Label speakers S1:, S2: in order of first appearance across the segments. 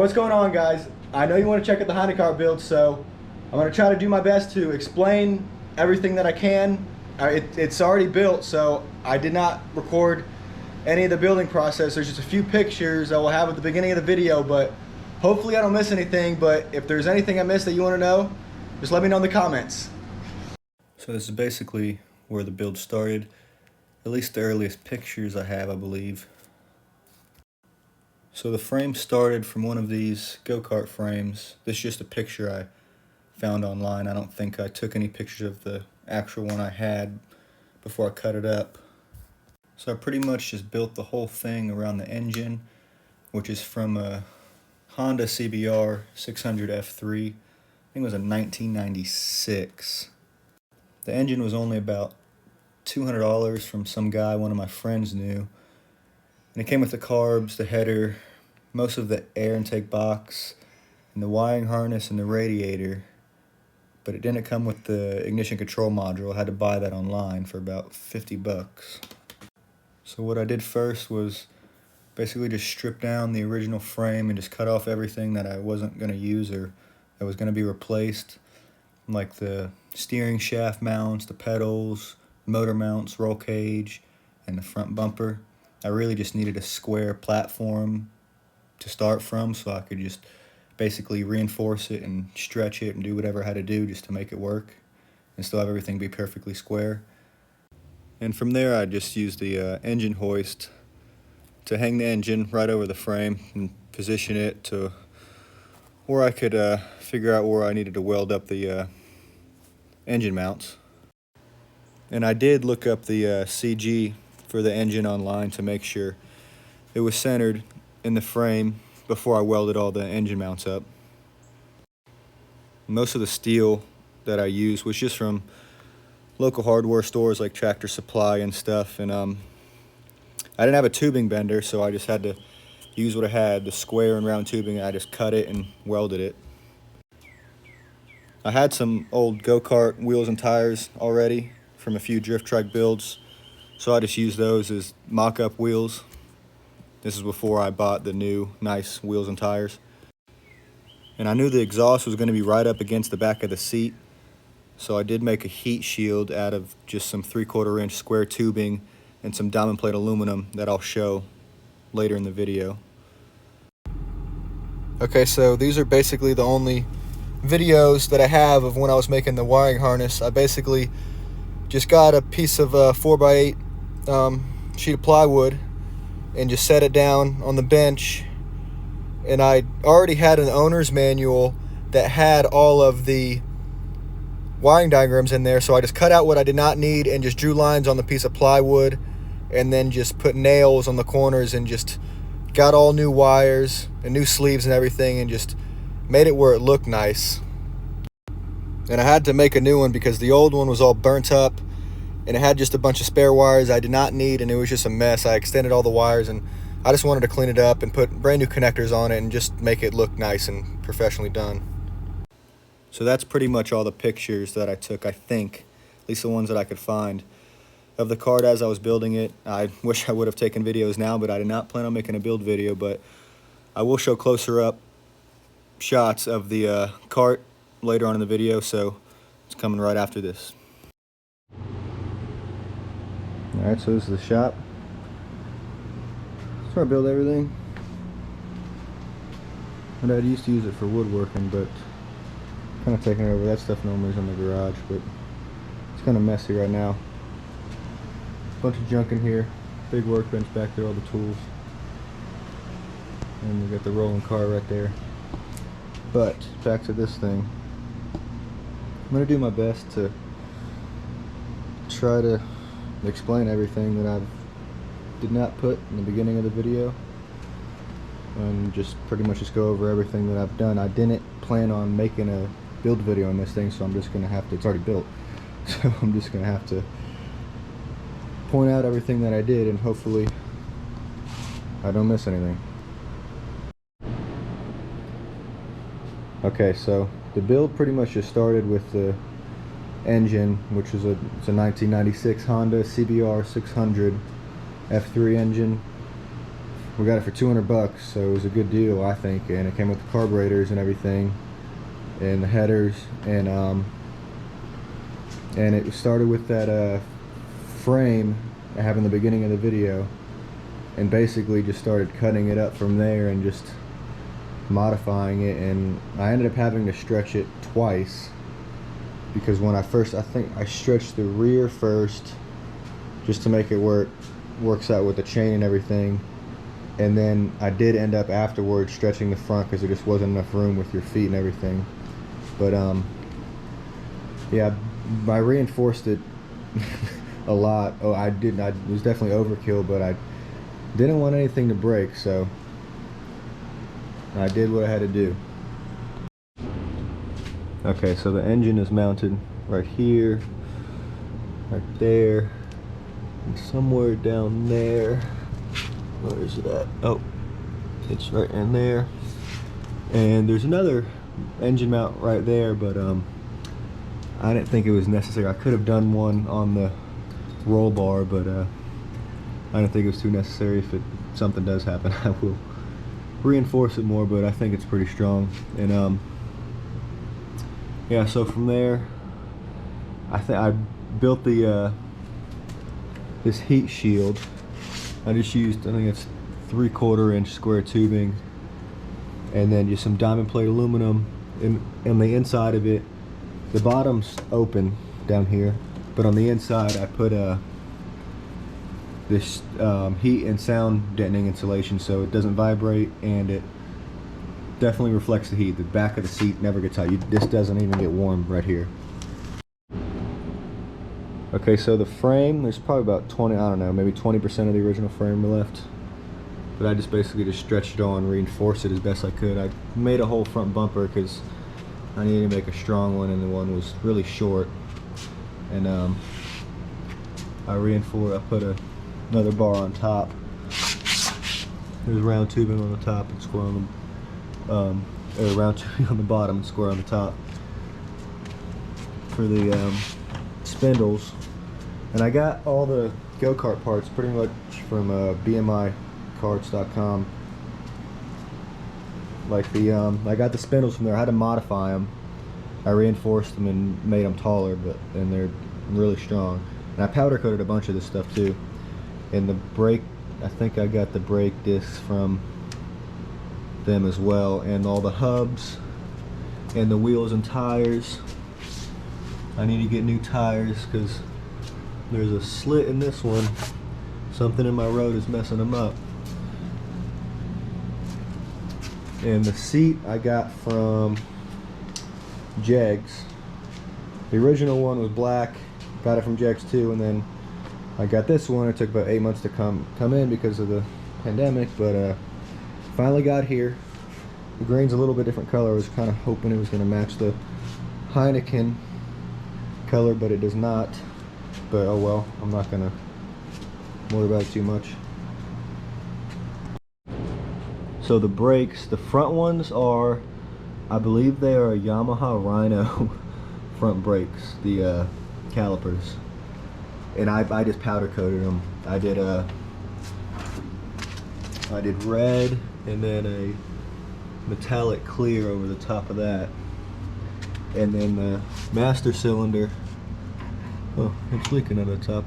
S1: what's going on, guys? I know you want to check out the Honda car build, so I'm going to try to do my best to explain everything that I can. It's already built, so I did not record any of the building process. There's just a few pictures I will have at the beginning of the video, but hopefully I don't miss anything. But if there's anything I missed that you want to know, just let me know in the comments.
S2: So this is basically where the build started, at least the earliest pictures I have, I believe. So the frame started from one of these go-kart frames. This is just a picture I found online. I don't think I took any pictures of the actual one I had before I cut it up. So I pretty much just built the whole thing around the engine, which is from a Honda CBR 600 F3. I think it was a 1996. The engine was only about $200 from some guy one of my friends knew. And it came with the carbs, the header, most of the air intake box, and the wiring harness and the radiator. But it didn't come with the ignition control module. I had to buy that online for about 50 bucks. So what I did first was basically just strip down the original frame and just cut off everything that I wasn't going to use or that was going to be replaced, like the steering shaft mounts, the pedals, motor mounts, roll cage, and the front bumper. I really just needed a square platform to start from, so I could just basically reinforce it and stretch it and do whatever I had to do just to make it work and still have everything be perfectly square. And from there I just used the engine hoist to hang the engine right over the frame and position it to where I could figure out where I needed to weld up the engine mounts. And I did look up the CG for the engine online to make sure it was centered in the frame before I welded all the engine mounts up. Most of the steel that I used was just from local hardware stores like Tractor Supply and stuff, and I didn't have a tubing bender, so I just had to use what I had, the square and round tubing, and I just cut it and welded it. I had some old go-kart wheels and tires already from a few drift track builds, so I just used those as mock-up wheels. This is before I bought the new nice wheels and tires. And I knew the exhaust was going to be right up against the back of the seat, so I did make a heat shield out of just some 3/4 inch square tubing and some diamond plate aluminum that I'll show later in the video. Okay, so these are basically the only videos that I have of when I was making the wiring harness. I basically just got a piece of 4x8 sheet of plywood and just set it down on the bench, and I already had an owner's manual that had all of the wiring diagrams in there, so I just cut out what I did not need and just drew lines on the piece of plywood and then just put nails on the corners and just got all new wires and new sleeves and everything and just made it where it looked nice. And I had to make a new one because the old one was all burnt up and it had just a bunch of spare wires I did not need, and it was just a mess. I extended all the wires and I just wanted to clean it up and put brand new connectors on it and just make it look nice and professionally done. So that's pretty much all the pictures that I took, I think, at least the ones that I could find, of the kart as I was building it. I wish I would have taken videos now, but I did not plan on making a build video, but I will show closer up shots of the kart later on in the video, so it's coming right after this. Alright, so this is the shop. That's where I build everything. My dad used to use it for woodworking, but kind of taking it over. That stuff normally is in the garage, but it's kind of messy right now. Bunch of junk in here. Big workbench back there, all the tools. And we got the rolling car right there. But back to this thing. I'm going to do my best to try to explain everything that I did not put in the beginning of the video, and just pretty much just go over everything that I've done. I didn't plan on making a build video on this thing, so I'm just going to have to, it's already built, so I'm just going to have to point out everything that I did, and hopefully I don't miss anything. Okay, so the build pretty much just started with the engine, which is it's a 1996 Honda CBR 600 F3 engine
S1: we got it for 200 bucks, so it was a good deal, I think. And it came with the carburetors and everything, and the headers, and it started with that frame I have in the beginning of the video, and basically just started cutting it up from there and just modifying it. And I ended up having to stretch it twice, because when I think I stretched the rear first just to make it works out with the chain and everything, and then I did end up afterwards stretching the front because there just wasn't enough room with your feet and everything. But yeah, I reinforced it a lot. Oh, it was definitely overkill, but I didn't want anything to break, so I did what I had to do. Okay, so the engine is mounted right here, right there, and somewhere down there. Where is it at? Oh, it's right in there. And there's another engine mount right there, but I didn't think it was necessary. I could have done one on the roll bar, but I didn't think it was too necessary. If something does happen, I will reinforce it more, but I think it's pretty strong. And yeah, so from there, I built the this heat shield. I just used, I think it's 3/4 inch square tubing, and then just some diamond plate aluminum in the inside of it. The bottom's open down here, but on the inside I put this heat and sound deadening insulation, so it doesn't vibrate and it definitely reflects the heat. The back of the seat never gets hot. This doesn't even get warm right here. Okay, so the frame, there's probably about 20, I don't know, maybe 20% of the original frame left. But I just basically just stretched it on, reinforced it as best I could. I made a whole front bumper because I needed to make a strong one, and the one was really short. And I put another bar on top. There's round tubing on the top and square on the, round tubing on the bottom and square on the top for the spindles. And I got all the go-kart parts pretty much from bmikarts.com. Like I got the spindles from there. I had to modify them. I reinforced them and made them taller, and they're really strong. And I powder coated a bunch of this stuff too. And the brake, I think I got the brake discs from them as well, and all the hubs and the wheels and tires. I need to get new tires because there's a slit in this one. Something in my road is messing them up. And the seat I got from Jegs. The original one was black, got it from Jegs too, and then I got this one. It took about 8 months to come in because of the pandemic, but finally got here. The green's a little bit different color. I was kind of hoping it was going to match the Heineken color, but it does not. But oh well, I'm not going to worry about it too much. So the brakes, the front ones are, I believe they are Yamaha Rhino front brakes, the calipers. And I just powder coated them. I did red and then a metallic clear over the top of that. And then the master cylinder, oh, it's leaking at the top.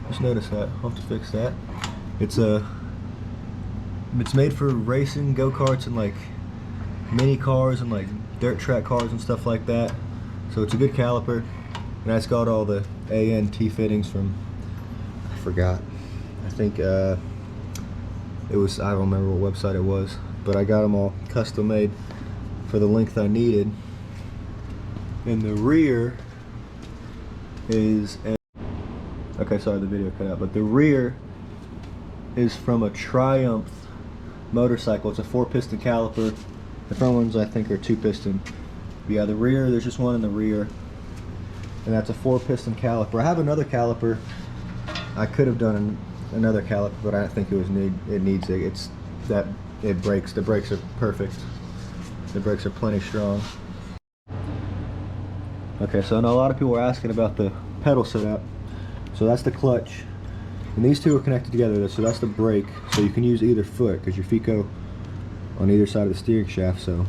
S1: Just noticed that. I'll have to fix that. It's made for racing go-karts and like mini cars and like dirt track cars and stuff like that. So it's a good caliper, and it's got all the A and T fittings from, I forgot. I think it was, I don't remember what website it was, but I got them all custom made for the length I needed. And the rear is, okay, sorry, the video cut out, but the rear is from a Triumph motorcycle. It's a 4-piston caliper. The front ones I think are 2-piston. Yeah, the rear, there's just one in the rear, and that's a 4-piston caliper. I have another caliper. I could have done another caliper, but I don't think it needs it. It's that it breaks. The brakes are perfect. The brakes are plenty strong. Okay, so I know a lot of people are asking about the pedal setup. So that's the clutch. And these two are connected together, so that's the brake. So you can use either foot because your feet go on either side of the steering shaft. So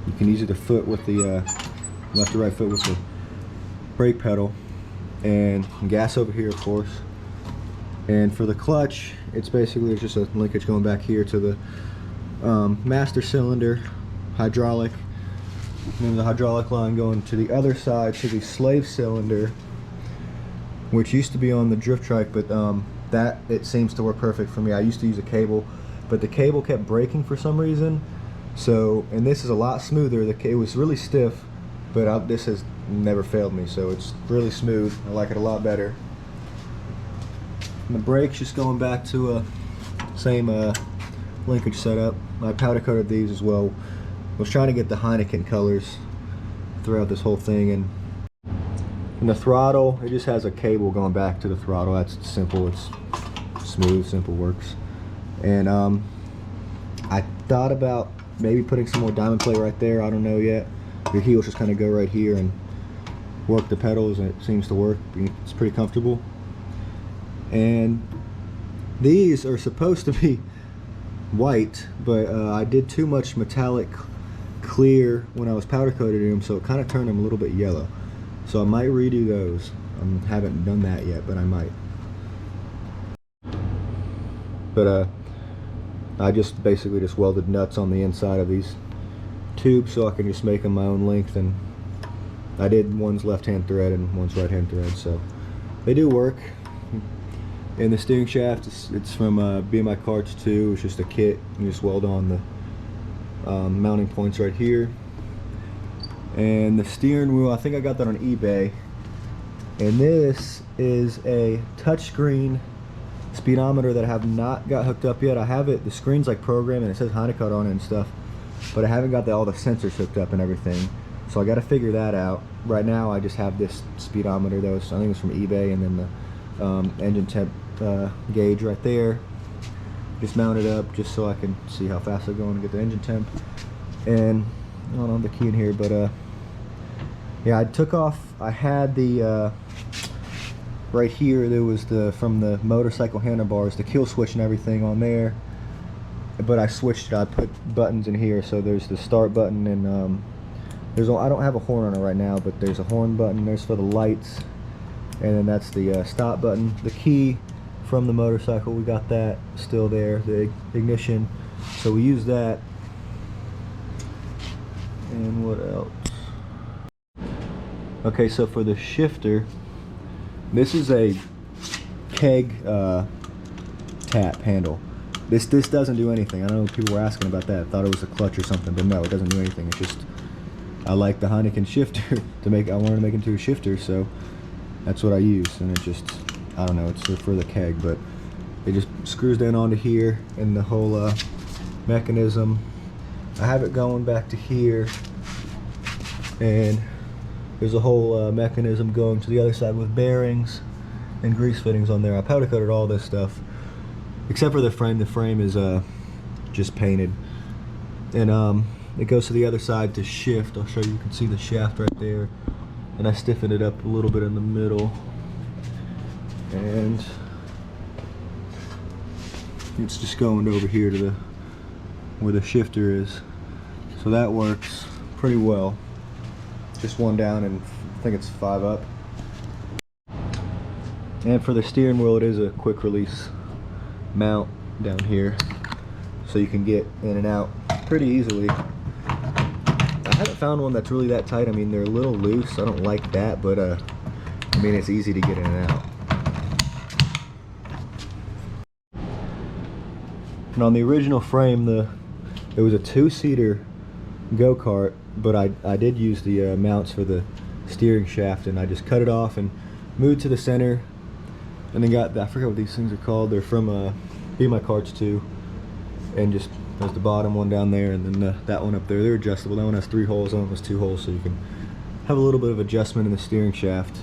S1: you can use either foot with the left or right foot with the brake pedal, and gas over here, of course. And for the clutch, it's basically just a linkage going back here to the master cylinder, hydraulic, and then the hydraulic line going to the other side to the slave cylinder, which used to be on the drift trike, but that it seems to work perfect for me. I used to use a cable, but the cable kept breaking for some reason. So, and this is a lot smoother. It was really stiff, but this has never failed me, so it's really smooth. I like it a lot better. And the brakes, just going back to a same linkage setup. I powder coated these as well. I was trying to get the Heineken colors throughout this whole thing. And the throttle, it just has a cable going back to the throttle. That's simple, it's smooth, simple, works. And I thought about maybe putting some more diamond plate right there. I don't know yet. Your heels just kind of go right here and work the pedals, and it seems to work. It's pretty comfortable. And these are supposed to be white, but I did too much metallic clear when I was powder coating them, so it kind of turned them a little bit yellow. So I might redo those. I haven't done that yet, but I might. But I just basically just welded nuts on the inside of these tubes so I can just make them my own length, and I did one's left-hand thread and one's right-hand thread, so they do work. And the steering shaft, it's from BMI Karts 2. It's just a kit. You just weld on the mounting points right here. And the steering wheel, I think I got that on eBay. And this is a touchscreen speedometer that I have not got hooked up yet. I have it, the screen's like programmed and it says Heineken on it and stuff, but I haven't got all the sensors hooked up and everything. So I got to figure that out. Right now I just have this speedometer that was, I think it's from eBay, and then the engine temp gauge right there. Just mount it up just so I can see how fast I go and get the engine temp. And I don't have the key in here, but yeah, I took off, I had the right here, there was the from the motorcycle handlebars, the kill switch and everything on there, but I switched it. I put buttons in here, so there's the start button, and I don't have a horn on it right now, but there's a horn button. There's for the lights, and then that's the stop button. The key from the motorcycle, we got that still there, the ignition, so we use that. And what else? Okay, so for the shifter, this is a keg tap handle. This doesn't do anything. I know people were asking about that. I thought it was a clutch or something, but no, it doesn't do anything. It's just, I like the Heineken shifter to make. I wanted to make it into a shifter, so that's what I use. And it just, I don't know, it's for the keg, but it just screws down onto here, and the whole mechanism. I have it going back to here, and there's a whole mechanism going to the other side with bearings and grease fittings on there. I powder coated all this stuff, except for the frame. The frame is just painted. And it goes to the other side to shift. I'll show you, you can see the shaft right there. And I stiffened it up a little bit in the middle. And it's just going over here to where the shifter is. So that works pretty well. Just one down, and I think it's 5 up. And for the steering wheel, it is a quick release mount down here, so you can get in and out pretty easily. I haven't found one that's really that tight. I mean, they're a little loose. I don't like that, but I mean, it's easy to get in and out. And on the original frame, it was a 2-seater go-kart, but I did use the mounts for the steering shaft, and I just cut it off and moved to the center, and then got I forget what these things are called. They're from BMI Karts 2, and just there's the bottom one down there, and then that one up there. They're adjustable. That one has 3 holes. That one has 2 holes, so you can have a little bit of adjustment in the steering shaft.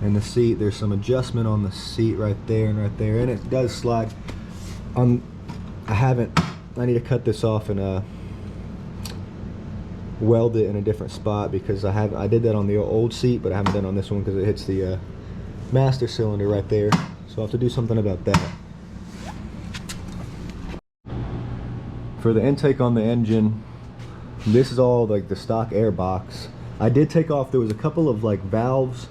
S1: And the seat, there's some adjustment on the seat right there and right there, and it does slide. I need to cut this off and weld it in a different spot, because I did that on the old seat, but I haven't done it on this one because it hits the master cylinder right there. So I'll have to do something about that. For the intake on the engine, this is all like the stock air box. I did take off, there was a couple of like valves.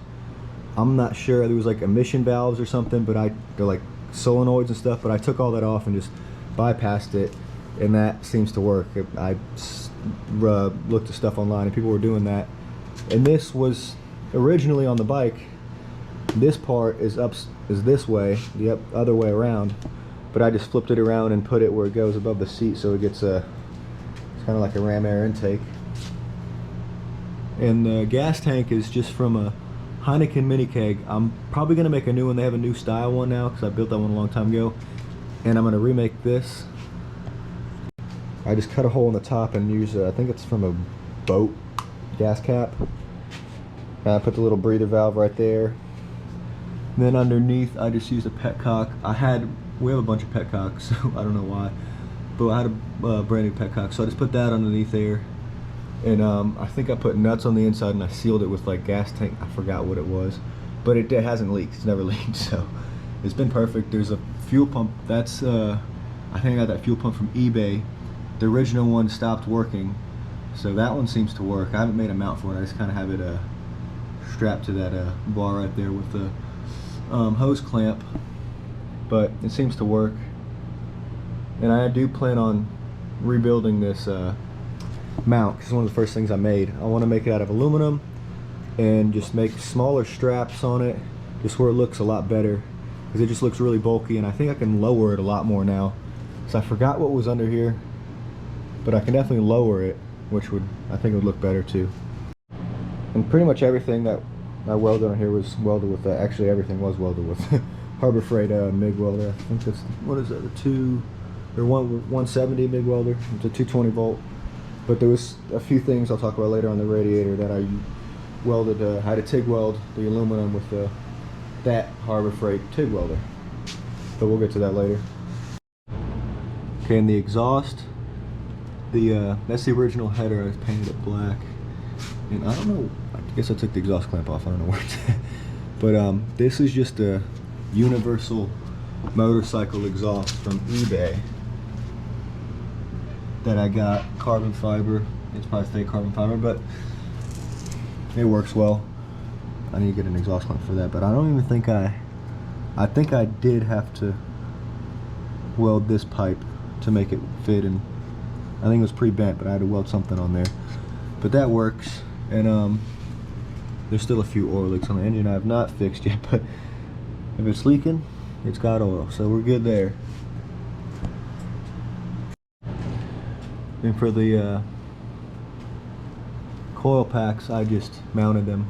S1: I'm not sure, there was like emission valves or something, but they're like solenoids and stuff, but I took all that off and just bypassed it, and that seems to work. I looked at stuff online and people were doing that. And this was originally on the bike, this part is this way, the other way around, but I just flipped it around and put it where it goes above the seat, so it gets it's kind of like a ram air intake. And the gas tank is just from a Heineken mini keg. I'm probably gonna make a new one. They have a new style one now because I built that one a long time ago, and I'm gonna remake this. I just cut a hole in the top and use I think it's from a boat gas cap. And I put the little breather valve right there. And then underneath, I just used a petcock. We have a bunch of petcocks, so I don't know why, but I had a brand new petcock, so I just put that underneath there. And I think I put nuts on the inside and I sealed it with like gas tank. I forgot what it was, but it hasn't leaked. It's never leaked, so it's been perfect. There's a fuel pump. That's I think I got that fuel pump from eBay. The original one stopped working, so that one seems to work. I haven't made a mount for it. I just kind of have it strapped to that bar right there with the hose clamp, but it seems to work. And I do plan on rebuilding this mount, because it's one of the first things I made. I want to make it out of aluminum and just make smaller straps on it, just where it looks a lot better, because it just looks really bulky, and I think I can lower it a lot more now. So I forgot what was under here, but I can definitely lower it, which I think would look better too. And pretty much everything that I welded on here was welded with actually everything was welded with Harbor Freight MIG welder. I think that's, what is that, a 170 MIG welder. It's a 220 volt. But there was a few things I'll talk about later on the radiator that I welded. I had to TIG weld the aluminum with that Harbor Freight TIG welder. But we'll get to that later. Okay, and the exhaust, that's the original header. I painted it black. And I don't know, I guess I took the exhaust clamp off. I don't know where it's at. But this is just a universal motorcycle exhaust from eBay that I got, carbon fiber. It's probably fake carbon fiber, but it works well. I need to get an exhaust clamp for that, but I don't even think I think I did have to weld this pipe to make it fit, and I think it was pre-bent, but I had to weld something on there. But that works. And there's still a few oil leaks on the engine I have not fixed yet, but if it's leaking, it's got oil, so we're good there. And for the coil packs, I just mounted them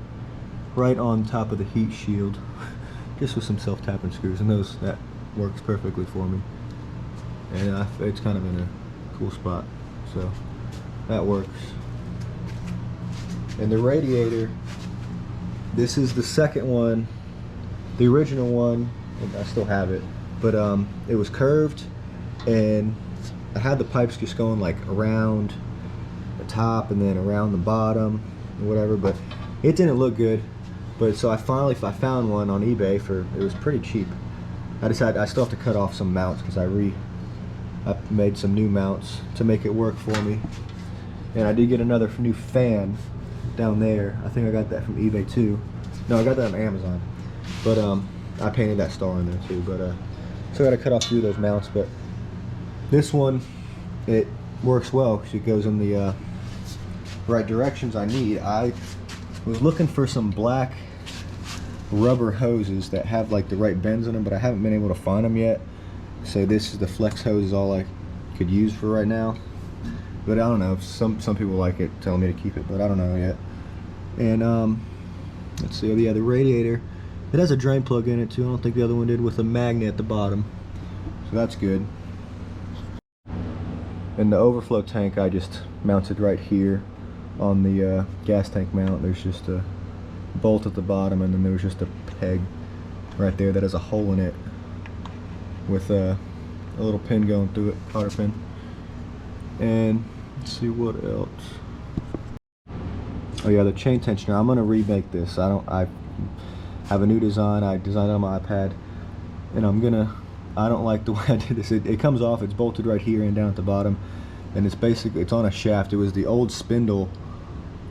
S1: right on top of the heat shield, just with some self-tapping screws, and that works perfectly for me. And it's kind of in a cool spot, so that works. And the radiator, this is the second one. The original one, and I still have it, but it was curved, and I had the pipes just going like around the top and then around the bottom and whatever, but it didn't look good. But so I found one on eBay it was pretty cheap. I decided I still have to cut off some mounts because I made some new mounts to make it work for me. And I did get another new fan down there. I think I got that from eBay too. No, I got that on Amazon. But I painted that star in there too. But so I got to cut off a few of those mounts. But this one, it works well because it goes in the right directions I need. I was looking for some black rubber hoses that have like the right bends in them, but I haven't been able to find them yet. So this is the flex hose is all I could use for right now. But I don't know, some people like it, telling me to keep it, but I don't know yet. And let's see, yeah, the radiator, it has a drain plug in it too. I don't think the other one did, with a magnet at the bottom, so that's good. And the overflow tank I just mounted right here on the gas tank mount. There's just a bolt at the bottom, and then there's just a peg right there that has a hole in it with a little pin going through it, cotter pin. And let's see what else. Oh yeah, the chain tensioner. I'm gonna remake this. I have a new design. I designed it on my iPad, and I don't like the way I did this. It comes off, it's bolted right here and down at the bottom, and it's on a shaft. It was the old spindle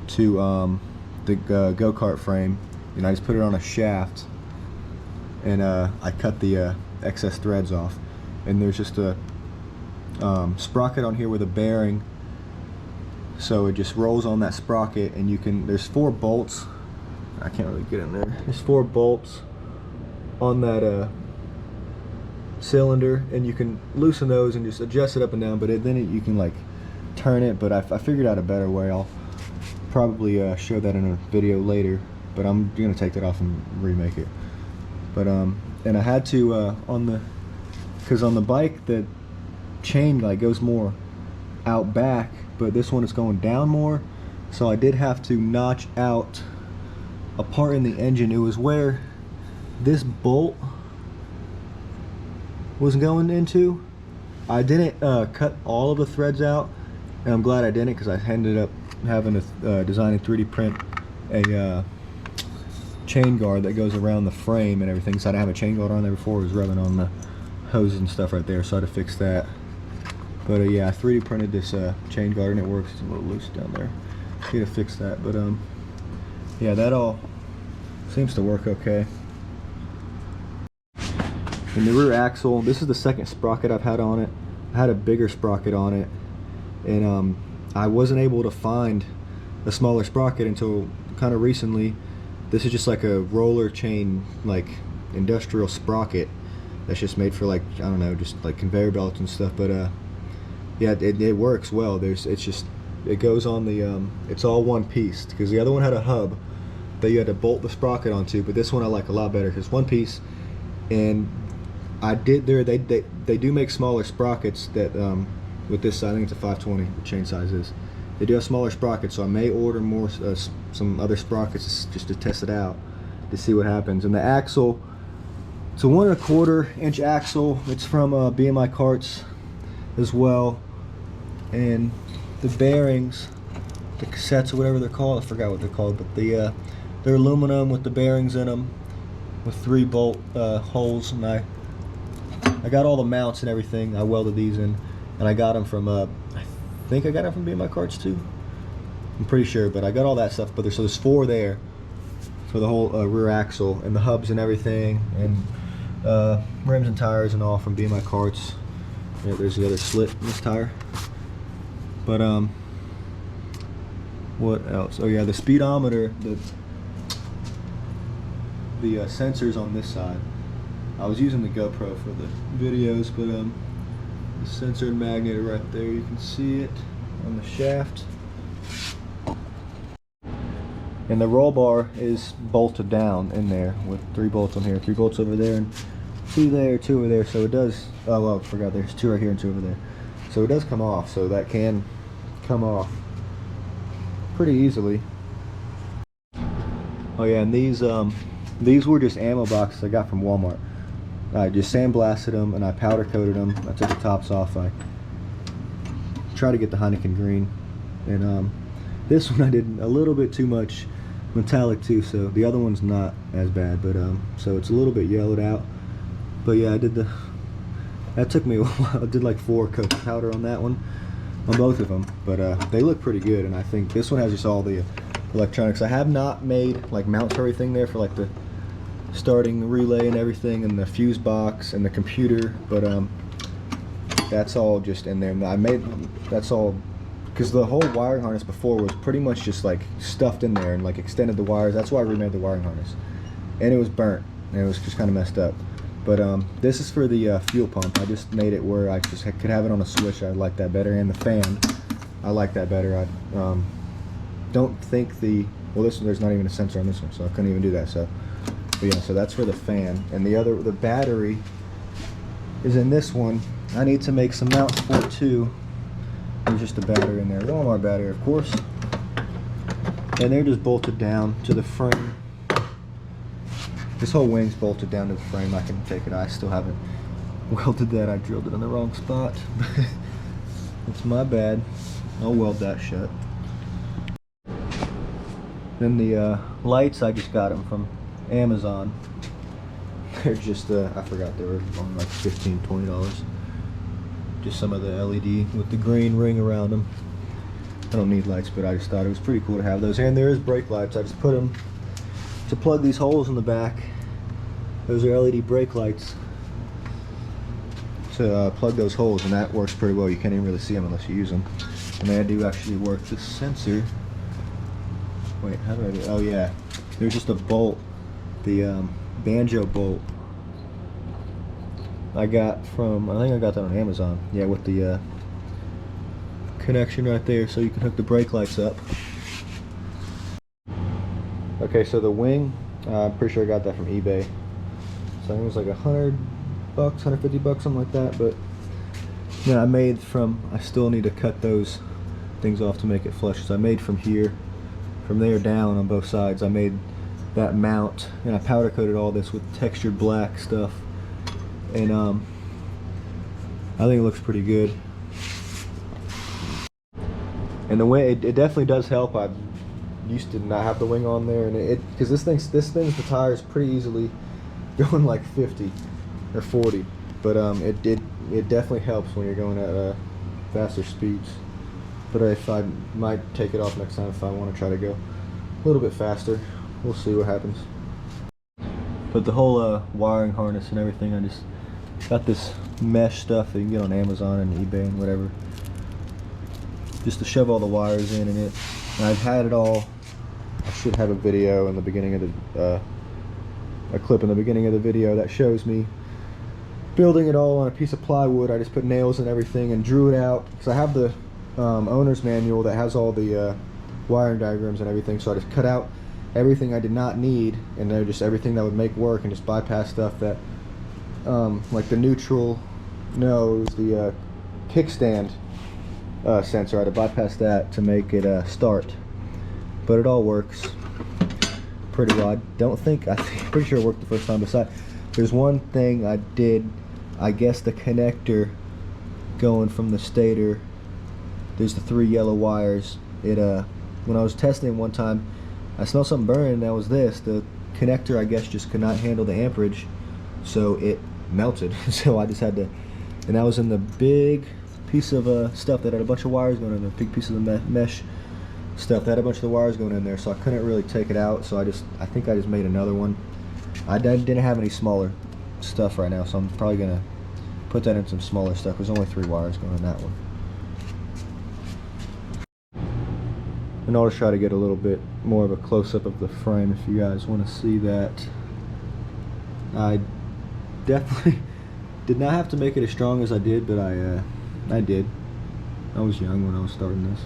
S1: to the go-kart frame, and I just put it on a shaft, and I cut the excess threads off, and there's just a sprocket on here with a bearing, so it just rolls on that sprocket, and there's 4 bolts. I can't really get in there. There's 4 bolts on that cylinder, and you can loosen those and just adjust it up and down, but you can like turn it. But I figured out a better way. I'll probably show that in a video later, but I'm gonna take that off and remake it. But and I had to because on the bike the chain like goes more out back, but this one is going down more, so I did have to notch out a part in the engine. It was where this bolt was going into. I didn't cut all of the threads out, and I'm glad I didn't, because I ended up having to design and 3D print a chain guard that goes around the frame and everything. So I didn't have a chain guard on there before. It was rubbing on the hoses and stuff right there, so I had to fix that. But yeah, I 3D printed this chain guard, and it works. It's a little loose down there. I need to fix that, but yeah, that all seems to work okay. And the rear axle, this is the second sprocket I've had on it. I had a bigger sprocket on it, and I wasn't able to find a smaller sprocket until kind of recently. This is just like a roller chain, like industrial sprocket that's just made for, like, I don't know, just like conveyor belts and stuff. But yeah, it works well. It goes on the it's all one piece, because the other one had a hub that you had to bolt the sprocket onto, but this one I like a lot better because it's one piece. And they do make smaller sprockets that with this side. I think it's a 520, the chain size is. They do have smaller sprockets, so I may order more some other sprockets just to test it out to see what happens. And the axle, it's a 1 1/4 inch axle. It's from BMI Karts as well. And the bearings, the cassettes or whatever they're called, I forgot what they're called, but they're aluminum with the bearings in them, with 3 bolt holes. And I got all the mounts and everything. I welded these in, and I got them from I think I got them from BMI Karts too. I'm pretty sure, but I got all that stuff. But there's 4 there for the whole rear axle, and the hubs and everything, and rims and tires and all from BMI Karts. Yeah, there's the other slit in this tire. But what else? Oh yeah, the speedometer, the sensors on this side. I was using the GoPro for the videos, but the sensor and magnet are right there. You can see it on the shaft. And the roll bar is bolted down in there with 3 bolts on here, 3 bolts over there, and 2 there, 2 over there. So it does, oh well, I forgot, there's 2 right here and 2 over there. So it does come off, so that can come off pretty easily. Oh yeah, and these were just ammo boxes I got from Walmart. I just sandblasted them and I powder coated them. I took the tops off. I tried to get the Heineken green, and this one I did a little bit too much metallic too, so the other one's not as bad, but so it's a little bit yellowed out. But yeah, that took me a while. I did like 4 coats of powder on that one, on both of them, but they look pretty good. And I think this one has just all the electronics. I have not made like mounts or everything there for like the starting relay and everything, and the fuse box and the computer, but that's all just in there. That's all because the whole wiring harness before was pretty much just like stuffed in there and like extended the wires. That's why I remade the wiring harness, and it was burnt and it was just kind of messed up. But this is for the fuel pump. I just made it where I just could have it on a switch. I like that better, and the fan, I like that better. I don't think there's not even a sensor on this one, so I couldn't even do that. So, but yeah, so that's for the fan, and the battery is in this one. I need to make some mounts for it too. There's just a battery in there, the Walmart battery, of course, and they're just bolted down to the frame. This whole wing's bolted down to the frame. I can take it. I still haven't welded that. I drilled it in the wrong spot. It's my bad. I'll weld that shut. Then the lights, I just got them from Amazon.
S2: They're just, I forgot they were only like $15, $20. Just some of the LED with the green ring around them. I don't need lights, but I just thought it was pretty cool to have those. And there is brake lights. I just put them to plug these holes in the back. Those are LED brake lights to plug those holes, and that works pretty well. You can't even really see them unless you use them. And they do actually work. The sensor. Wait, how do I do? Oh yeah, there's just a bolt, the banjo bolt. I got from, I think I got that on Amazon. Yeah, with the connection right there, so you can hook the brake lights up. Okay, so the wing, I'm pretty sure I got that from eBay. So I think it was like $100, $150, something like that. But yeah, I still need to cut those things off to make it flush. So I made from here, from there down on both sides. I made that mount, and I powder coated all this with textured black stuff. And I think it looks pretty good. And the wing, it definitely does help. I used to not have the wing on there, and because this spins the tires pretty easily, going like 50 or 40. But it definitely helps when you're going at faster speeds. But if I might take it off next time if I want to try to go a little bit faster. We'll see what happens. But the whole wiring harness and everything, I just got this mesh stuff that you can get on Amazon and eBay and whatever, just to shove all the wires in it. And I've had it all. I should have a video in the beginning of the a clip in the beginning of the video that shows me building it all on a piece of plywood. I just put nails and everything and drew it out, because I have the owner's manual that has all the wiring diagrams and everything. So I just cut out everything I did not need, and then just everything that would make work, and just bypass stuff that like the neutral, no, it was the kickstand sensor. I had to bypass that to make it start, but it all works pretty well. I'm pretty sure it worked the first time. Besides, there's one thing I did, I guess the connector going from the stator, there's the 3 yellow wires. It when I was testing one time, I smelled something burning, and that was this. The connector, I guess, just could not handle the amperage, so it melted. So I just had to, and that was in the big piece of stuff that had a bunch of wires going in there, big piece of the mesh stuff that had a bunch of the wires going in there, so I couldn't really take it out. So I think I just made another one. I didn't have any smaller stuff right now, so I'm probably gonna put that in some smaller stuff. There's only 3 wires going in that one. And I'll just try to get a little bit more of a close-up of the frame if you guys want to see that. I definitely did not have to make it as strong as I did, but I did. I was young when I was starting this.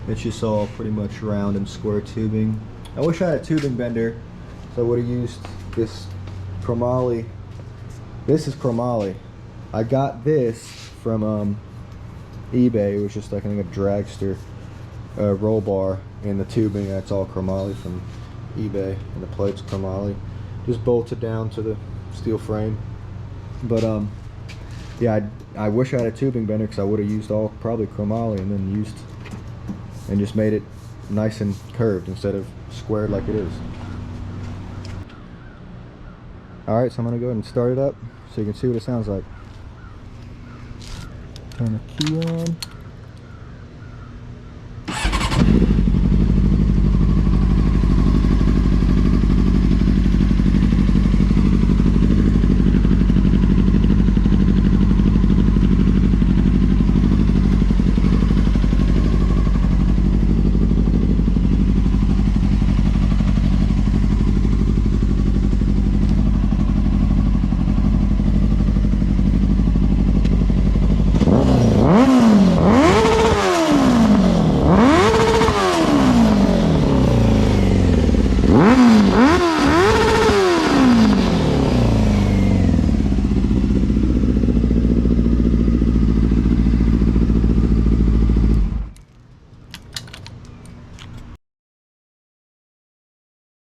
S2: It's just all pretty much round and square tubing. I wish I had a tubing bender, so I would have used this chromoly. This is chromoly. I got this from eBay. It was just like, I think, a dragster roll bar, and the tubing, that's all chromoly from eBay, and the plate's chromoly, just bolted down to the steel frame. But yeah, I wish I had a tubing bender, because I would have used all probably chromoly, and then just made it nice and curved instead of squared like it is. Alright, so I'm gonna go ahead and start it up so you can see what it sounds like. Turn the key on.